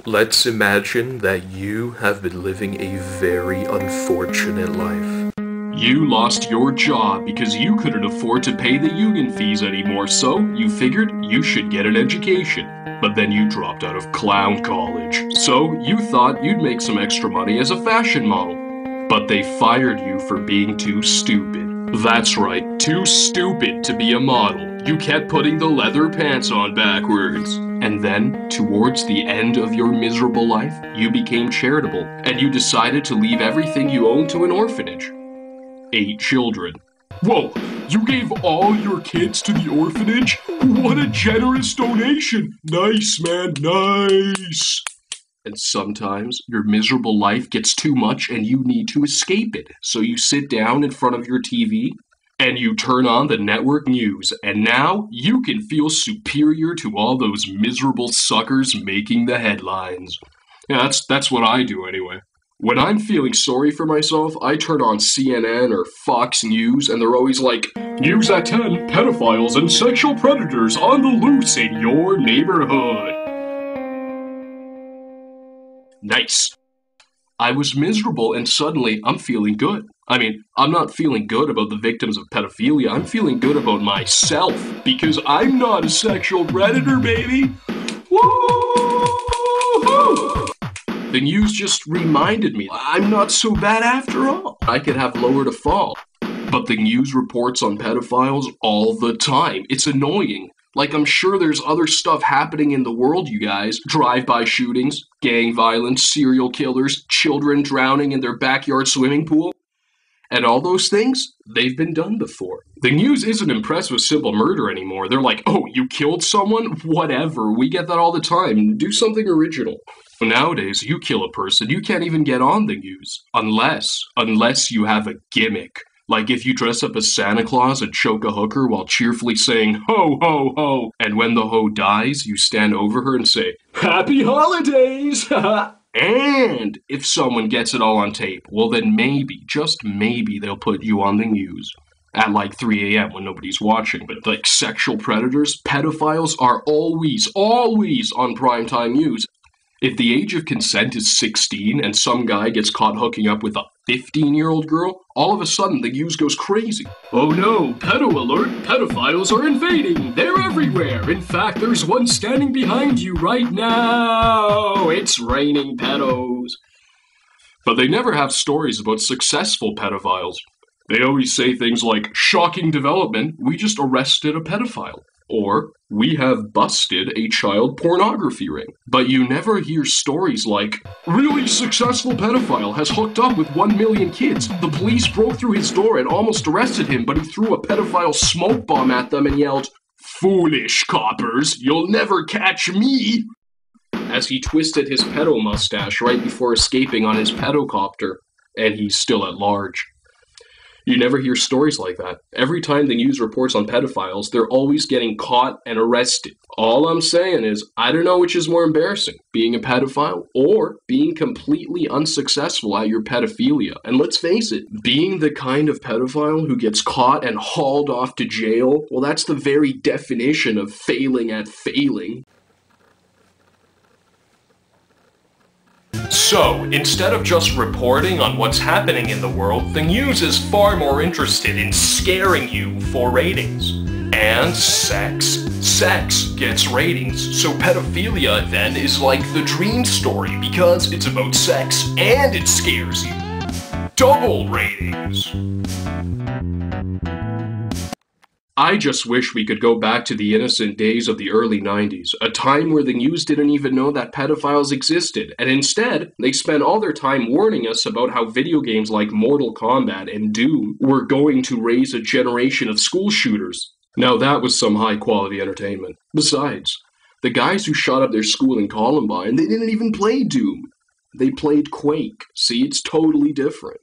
Let's imagine that you have been living a very unfortunate life. You lost your job because you couldn't afford to pay the union fees anymore, so you figured you should get an education. But then you dropped out of clown college, so you thought you'd make some extra money as a fashion model. But they fired you for being too stupid. That's right, too stupid to be a model. You kept putting the leather pants on backwards. And then, towards the end of your miserable life, you became charitable, and you decided to leave everything you owned to an orphanage. 8 children. Whoa! You gave all your kids to the orphanage? What a generous donation! Nice, man, nice! And sometimes your miserable life gets too much and you need to escape it. So you sit down in front of your TV and you turn on the network news, and now you can feel superior to all those miserable suckers making the headlines. Yeah, that's what I do anyway. When I'm feeling sorry for myself, I turn on CNN or Fox News, and they're always like, News at 10, pedophiles and sexual predators on the loose in your neighborhood. Nice. I was miserable and suddenly I'm feeling good. I mean, I'm not feeling good about the victims of pedophilia, I'm feeling good about myself, because I'm not a sexual predator, baby! Woo-hoo! The news just reminded me I'm not so bad after all. I could have lower to fall. But the news reports on pedophiles all the time. It's annoying. Like, I'm sure there's other stuff happening in the world, you guys. Drive-by shootings, gang violence, serial killers, children drowning in their backyard swimming pool. And all those things, they've been done before. The news isn't impressed with simple murder anymore. They're like, oh, you killed someone? Whatever, we get that all the time. Do something original. Nowadays, you kill a person, you can't even get on the news. Unless you have a gimmick. Like if you dress up as Santa Claus and choke a hooker while cheerfully saying, ho, ho, ho. And when the hoe dies, you stand over her and say, Happy Holidays! And if someone gets it all on tape, well then maybe, just maybe, they'll put you on the news. At like 3 a.m. when nobody's watching. But like sexual predators, pedophiles are always on primetime news. If the age of consent is 16 and some guy gets caught hooking up with a 15-year-old girl, all of a sudden the news goes crazy. Oh no, pedo alert, pedophiles are invading, they're everywhere. In fact, there's one standing behind you right now. It's raining pedos. But they never have stories about successful pedophiles. They always say things like, shocking development, we just arrested a pedophile. Or, we have busted a child pornography ring. But you never hear stories like, really successful pedophile has hooked up with 1 million kids. The police broke through his door and almost arrested him, but he threw a pedophile smoke bomb at them and yelled, foolish coppers, you'll never catch me! As he twisted his pedo mustache right before escaping on his pedocopter. And he's still at large. You never hear stories like that. Every time the news reports on pedophiles, they're always getting caught and arrested. All I'm saying is, I don't know which is more embarrassing, being a pedophile or being completely unsuccessful at your pedophilia. And let's face it, being the kind of pedophile who gets caught and hauled off to jail, well, that's the very definition of failing at failing. So, instead of just reporting on what's happening in the world, the news is far more interested in scaring you for ratings. And sex gets ratings, so pedophilia then is like the dream story because it's about sex and it scares you. Double ratings! I just wish we could go back to the innocent days of the early 90s, a time where the news didn't even know that pedophiles existed, and instead, they spent all their time warning us about how video games like Mortal Kombat and Doom were going to raise a generation of school shooters. Now that was some high-quality entertainment. Besides, the guys who shot up their school in Columbine, they didn't even play Doom. They played Quake. See, it's totally different.